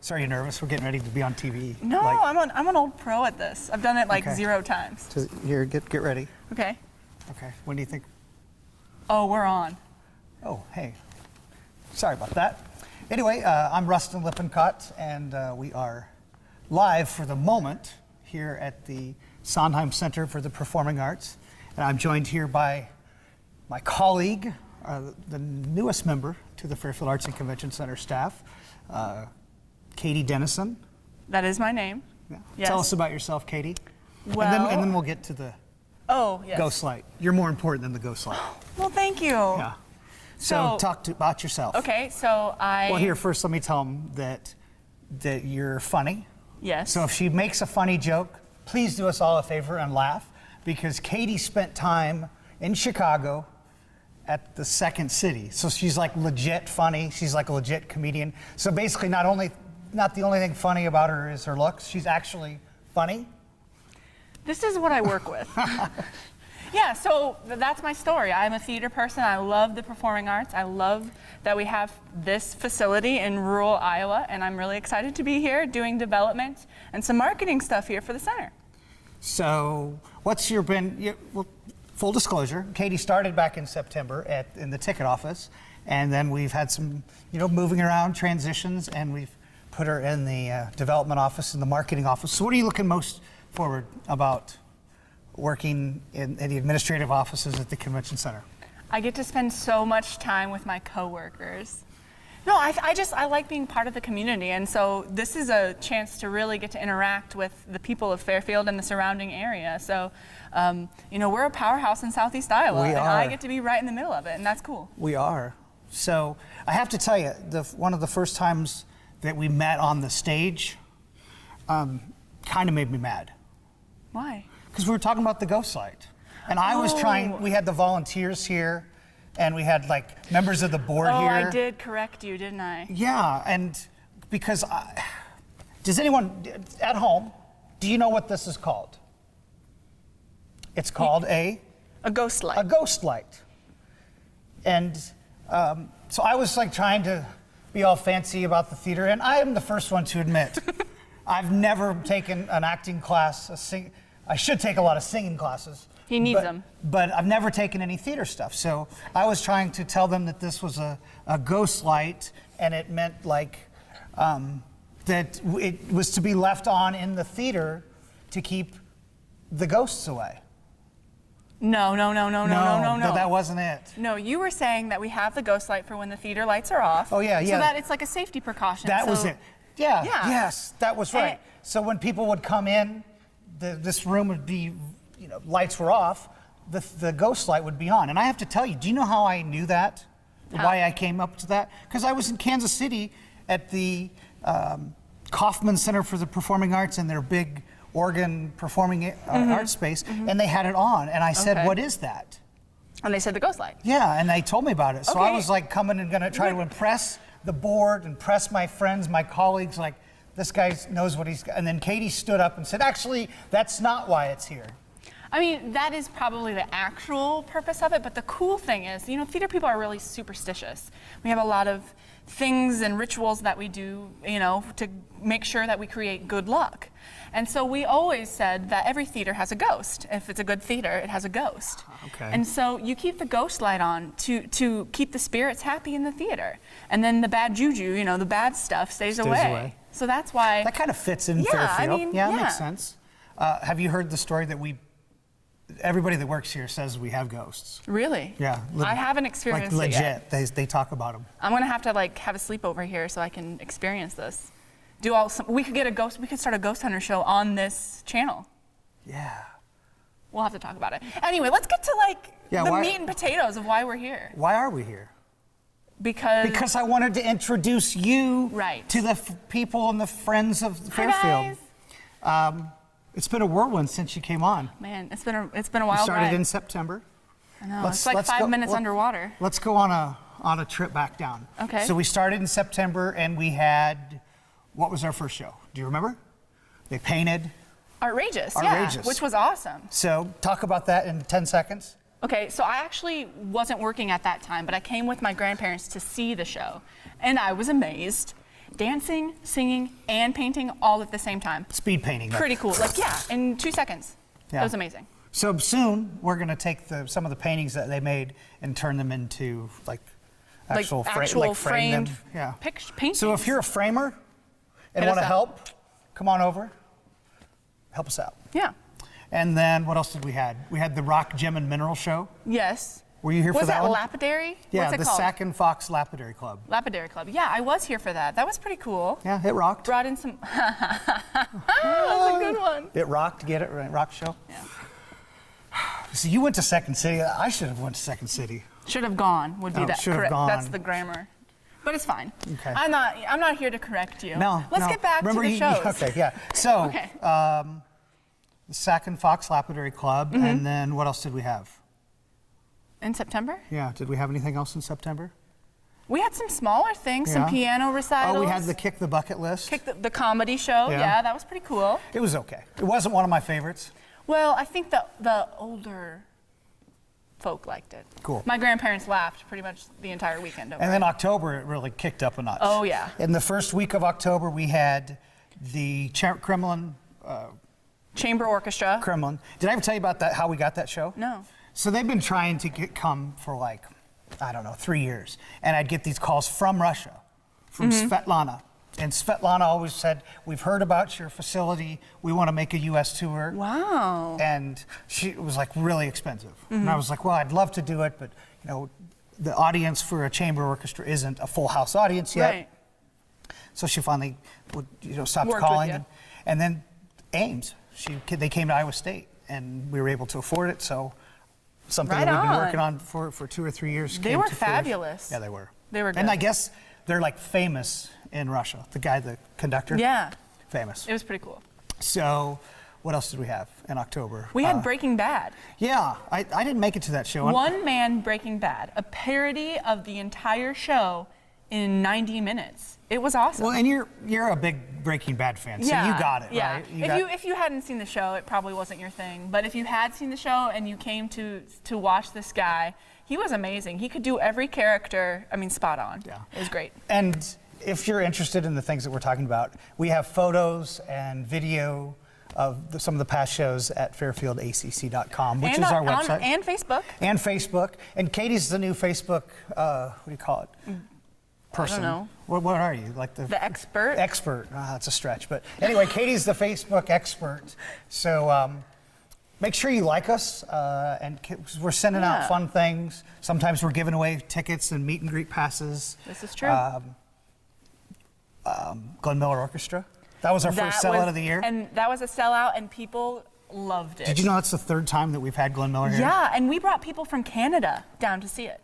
So are you nervous? We're getting ready to be on TV. No, I'm an old pro at this. I've done it like 0 times. So here, get ready. Okay. Okay. When do you think? Oh, we're on. Oh, hey. Sorry about that. Anyway, I'm Rustin Lippincott, and we are live for the moment here at the Sondheim Center for the Performing Arts. And I'm joined here by my colleague, the newest member to the Fairfield Arts and Convention Center staff, Kadie Dennison. That is my name. Yeah. Yes. Tell us about yourself, Kadie. Well, and then we'll get to the yes. ghost light. You're more important than the ghost light. Well, thank you. Yeah. So talk about yourself. Okay, so Well, here first, let me tell them that you're funny. Yes. So if she makes a funny joke, please do us all a favor and laugh, because Kadie spent time in Chicago at the Second City. So she's like legit funny. She's like a legit comedian. So basically, not the only thing funny about her is her looks. She's actually funny. This is what I work with. Yeah, so that's my story. I'm a theater person. I love the performing arts. I love that we have this facility in rural Iowa, and I'm really excited to be here doing development and some marketing stuff here for the center. So what's your full disclosure, Kadie started back in September in the ticket office, and then we've had some, moving around transitions, and we've put her in the development office and the marketing office. So what are you looking most forward about working in the administrative offices at the convention center? I get to spend so much time with my coworkers. No, I like being part of the community, and so this is a chance to really get to interact with the people of Fairfield and the surrounding area. So, we're a powerhouse in Southeast Iowa, and I get to be right in the middle of it, and that's cool. We are. So I have to tell you, one of the first times that we met on the stage kind of made me mad. Why? Because we were talking about the ghost light. And I was we had the volunteers here, and we had like members of the board here. Oh, I did correct you, didn't I? Yeah, and because does anyone at home, do you know what this is called? It's called a ghost light. A ghost light. And so I was like trying to be all fancy about the theater, and I am the first one to admit, I've never taken an acting class, I should take a lot of singing classes. He needs them. But I've never taken any theater stuff. So I was trying to tell them that this was a ghost light, and it meant like that it was to be left on in the theater to keep the ghosts away. No. That wasn't it. No, you were saying that we have the ghost light for when the theater lights are off. Oh, yeah. So that it's like a safety precaution. That was it. Yeah. Yeah. Yes, that was right. So when people would come in, this room would be, lights were off, the ghost light would be on. And I have to tell you, do you know how I knew that? How? Why I came up to that? Because I was in Kansas City at the Kaufman Center for the Performing Arts and their big organ performing art space, and they had it on. And I said, what is that? And they said the ghost light. Yeah, and they told me about it. So Okay. I was like coming and gonna try to impress the board, impress my friends, my colleagues, like, this guy knows what he's got. And then Kadie stood up and said, actually, that's not why it's here. I mean, that is probably the actual purpose of it, but the cool thing is, theater people are really superstitious. We have a lot of things and rituals that we do, to make sure that we create good luck. And so we always said that every theater has a ghost. If it's a good theater, it has a ghost. Okay. And so you keep the ghost light on to keep the spirits happy in the theater. And then the bad juju, the bad stuff stays away. So that's why. That kind of fits in Fairfield. It makes sense. Have you heard the story that everybody that works here says we have ghosts? Really? Yeah. I haven't experienced like legit. it yet. They talk about them. I'm gonna have to have a sleepover here so I can experience this. We could start a ghost hunter show on this channel. Yeah. We'll have to talk about it. Anyway, let's get to the meat and potatoes of why we're here. Why are we here? Because I wanted to introduce you to the people and the friends of Fairfield. Hi, guys. It's been a whirlwind since you came on. Man, it's been a wild ride. We started in September. I know. It's like 5 minutes underwater. Let's go on a trip back down. Okay. So we started in September, and we had, what was our first show? Do you remember? They painted. Outrageous. Yeah, which was awesome. So talk about that in 10 seconds. Okay, so I actually wasn't working at that time, but I came with my grandparents to see the show, and I was amazed. dancing, singing, and painting all at the same time. Speed painting. Pretty cool. Like, yeah, in 2 seconds. Yeah. That was amazing. So soon we're going to take some of the paintings that they made and turn them into actual framed frame them. Yeah. Paintings. So if you're a framer and Hit want to us up. help, come on over. Help us out. Yeah. And then what else did we had? We had the Rock Gem and Mineral Show. Yes. Were you here for Was that that one? Lapidary? Yeah, What's it the called? Sack and Fox Lapidary Club. Lapidary Club. Yeah, I was here for that. That was pretty cool. Yeah, it rocked. Brought in some. That was a good one. It rocked. Get it right? Rock show. Yeah. So you went to Second City. I should have went to Second City. Should have gone would be Oh, that should have correct. gone. That's the grammar. But it's fine. Okay. I'm not here to correct you. No. Let's no. get back Remember to the shows. Okay, yeah. So, Okay. the Sack and Fox Lapidary Club, Mm-hmm. and then what else did we have? In September? Yeah, did we have anything else in September? We had some smaller things, some Yeah. piano recitals. Oh, we had the Kick the Bucket List. the comedy show. Yeah. Yeah, that was pretty cool. It was okay. It wasn't one of my favorites. Well, I think the older folk liked it. Cool. My grandparents laughed pretty much the entire weekend over And it. then October, it really kicked up a notch. Oh, yeah. In the first week of October, we had the Kremlin. Chamber Orchestra. Kremlin. Did I ever tell you about that? How we got that show? No. So they've been trying to come for like, I don't know, 3 years. And I'd get these calls from Russia, from Svetlana. And Svetlana always said, we've heard about your facility. We want to make a U.S. tour. Wow. And it was like really expensive. And I was like, well, I'd love to do it, but you know, the audience for a chamber orchestra isn't a full house audience yet. Right. So she finally stopped Worked with calling. you. And then Ames, they came to Iowa State, and we were able to afford it. So something Right that we've been on. working on for 2 or 3 years. They came were to fruition. fabulous. Yeah, they were. They were And good. I guess they're like famous in Russia. The conductor. Yeah. Famous. It was pretty cool. So what else did we have in October? We had Breaking Bad. Yeah, I didn't make it to that show. One Man Breaking Bad, a parody of the entire show in 90 minutes. It was awesome. Well, and you're a big Breaking Bad fan, so you got it, yeah. right? If you hadn't seen the show, it probably wasn't your thing. But if you had seen the show and you came to watch this guy, he was amazing. He could do every character, spot on. Yeah. It was great. And if you're interested in the things that we're talking about, we have photos and video of some of the past shows at fairfieldacc.com, which and is our website. And Facebook. And Facebook. And Katie's the new Facebook, what do you call it? Person. know. What are you? Like The expert. Expert. That's a stretch. But anyway, Katie's the Facebook expert. So make sure you like us. And we're sending Yeah. out fun things. Sometimes we're giving away tickets and meet and greet passes. This is true. Glenn Miller Orchestra. That was our first sellout of the year. And that was a sellout, and people loved it. Did you know that's the third time that we've had Glenn Miller here? Yeah, and we brought people from Canada down to see it.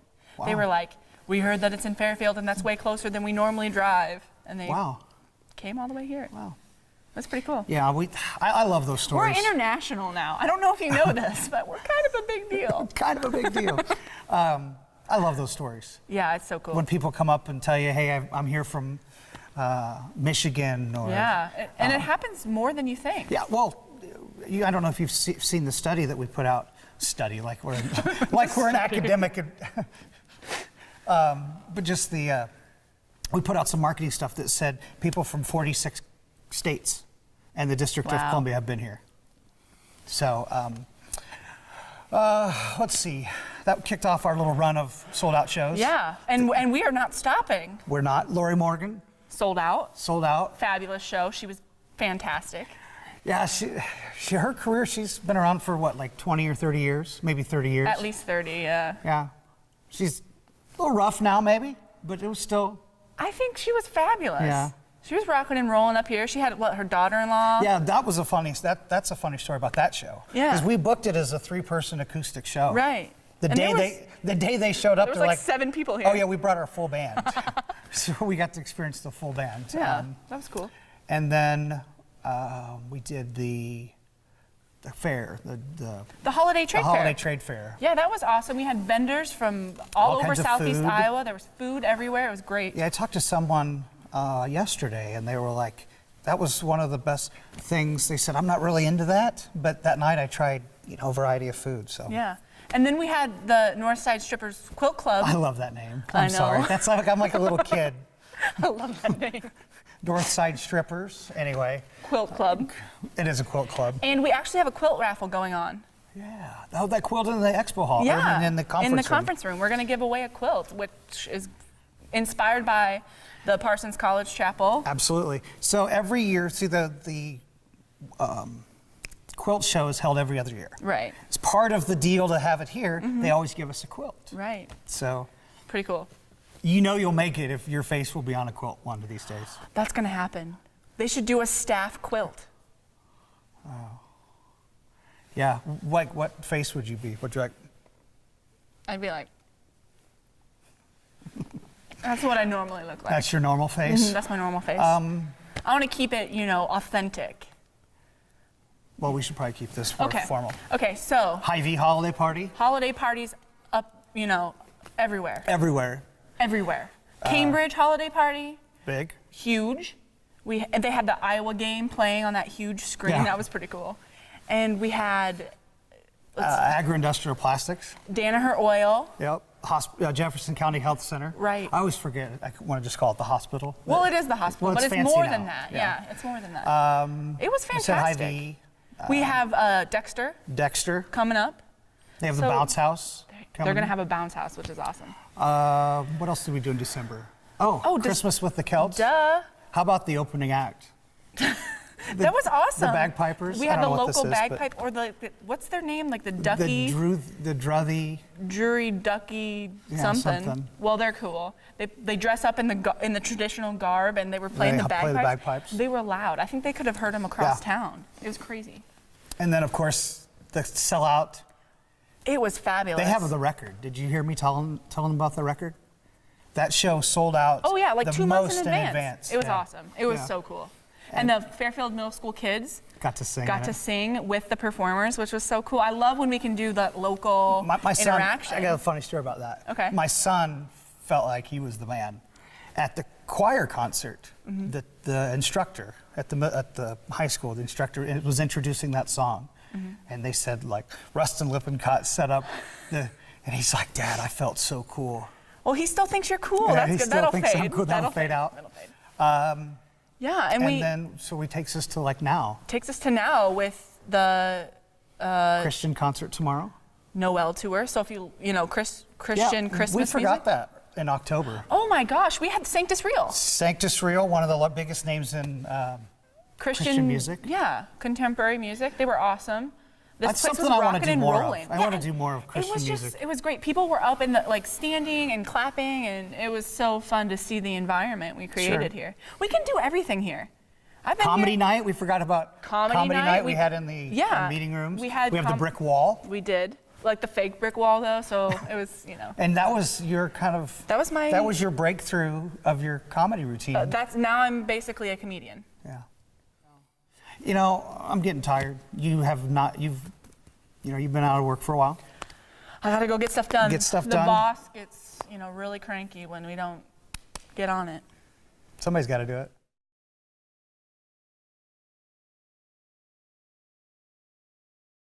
They Wow. were like, we heard that it's in Fairfield, and that's way closer than we normally drive. And they Wow. came all the way here. Wow. That's pretty cool. Yeah, I love those We're stories. international now. I don't know if you know this, but we're kind of a big deal. Kind of a big deal. I love those stories. Yeah, it's so cool. When people come up and tell you, hey, I'm here from Michigan or... Yeah, and it happens more than you think. Yeah, well, I don't know if you've seen the study that we put out. Study, like we're an academic. But just we put out some marketing stuff that said people from 46 states and the District of Wow. Columbia have been here. So let's see. That kicked off our little run of sold-out shows. Yeah, and we are not stopping. We're not. Lori Morgan, Sold out. sold out. Fabulous show. She was fantastic. Yeah, her career, she's been around for what, like 20 or 30 years? Maybe 30 years. At least 30, yeah. Yeah. She's a little rough now, maybe, but it was still... I think she was fabulous. Yeah. She was rocking and rolling up here. She had, her daughter-in-law? Yeah, that was that's a funny story about that show. Yeah. Because we booked it as a 3-person acoustic show. Right. The And day they showed up, there was they're like 7 people here. oh yeah, we brought our full band. So we got to experience the full band. Yeah, that was cool. And then we did the fair, The Holiday Trade the holiday Fair. trade fair. Yeah, that was awesome. We had vendors from all over kinds of Southeast food. Iowa. There was food everywhere. It was great. Yeah, I talked to someone yesterday, and they were like, that was one of the best things. They said, I'm not really into that, but that night I tried, a variety of food. So Yeah. And then we had the Northside Strippers Quilt Club. I love that name. I I'm sorry. know. That's like I'm like a little kid. I love that name. Northside Strippers. Anyway, Quilt club. it is a quilt club. And we actually have a quilt raffle going on. Yeah. Oh, that quilt in the expo hall. Yeah. In the conference room. In the conference room. We're going to give away a quilt, which is inspired by the Parsons College Chapel. Absolutely. So every year, see the quilt show is held every other year. Right. It's part of the deal to have it here. They always give us a quilt. Right. So Pretty cool. you know you'll make it if your face will be on a quilt one of these days. That's going to happen. They should do a staff quilt. Yeah. Like, what face would you be? Would you like? I'd be like, that's what I normally look like. That's your normal face. That's my normal face. I want to keep it, authentic. Well, we should probably keep this more formal. Okay, so Hy-Vee holiday party. holiday parties up, everywhere. Everywhere. Everywhere. Cambridge holiday party, Big. huge. And they had the Iowa game playing on that huge screen. Yeah. That was pretty cool. And we had Agri-industrial plastics. Danaher Oil. Yep. Jefferson County Health Center. Right. I always forget. I want to just call it the hospital. Well, it is the hospital, Well, but it's it's fancy more now. than that. Yeah. Yeah, it's more than that. It was You said fantastic. Hy-Vee. We have Dexter Dexter. coming up. They have the So- bounce house. They're going to have a bounce house, which is awesome. What else did we do in December? Oh, Oh, Christmas with the Celts. Duh. How about the opening act? That was awesome. The bagpipers? We I had don't the know what this local is, but- bagpipe, or the what's their name? Like the ducky, The druthy. jury ducky Yeah, something. something. Well, they're cool. They dress up in the traditional garb, and they were playing They the play bagpipes. the bagpipes. They were loud. I think they could have heard them across Yeah. town. It was crazy. And then, of course, the sellout. It was fabulous. They have the record. Did you hear me telling them about the record? That show sold out. Oh yeah, like the 2 months most in advance. It was Yeah. awesome. It was Yeah. so cool. And the Fairfield Middle School kids Got to sing. got in to it. sing with the performers, which was so cool. I love when we can do that local My son, interaction. I got a funny story about that. Okay. My son felt like he was the man. At the choir concert, Mm-hmm. the instructor at the high school, the instructor was introducing that song. Mm-hmm. And they said, like, Rustin Lippincott set up and he's like, Dad, I felt so cool. Well, he still thinks you're cool. Yeah, That's he good. still That'll thinks I'm fade. cool. That'll fade out. That'll fade. Yeah, and So he takes us to like now. takes us to now with the Christian concert tomorrow. Noel tour. So if Christian Christmas we forgot music. that in October. Oh my gosh, we had Sanctus Real. Sanctus Real, one of the biggest names in Christian music. Yeah, contemporary music. They were awesome. This That's place something was I wanna rocking do and more of. rolling. I wanna do more of Christian music. It was great. People were up in the standing and clapping, and it was so fun to see the environment we created Sure. here. We can do everything here. I've been Comedy here. night, we forgot about Comedy night, we had in the meeting rooms. We had have the brick wall. We did. Like the fake brick wall though, so it was, And that was your kind of That was your breakthrough of your comedy routine. now I'm basically a comedian. Yeah. I'm getting tired. You've been out of work for a while. I gotta go get stuff done. Get stuff the done. The boss gets, really cranky when we don't get on it. Somebody's got to do it.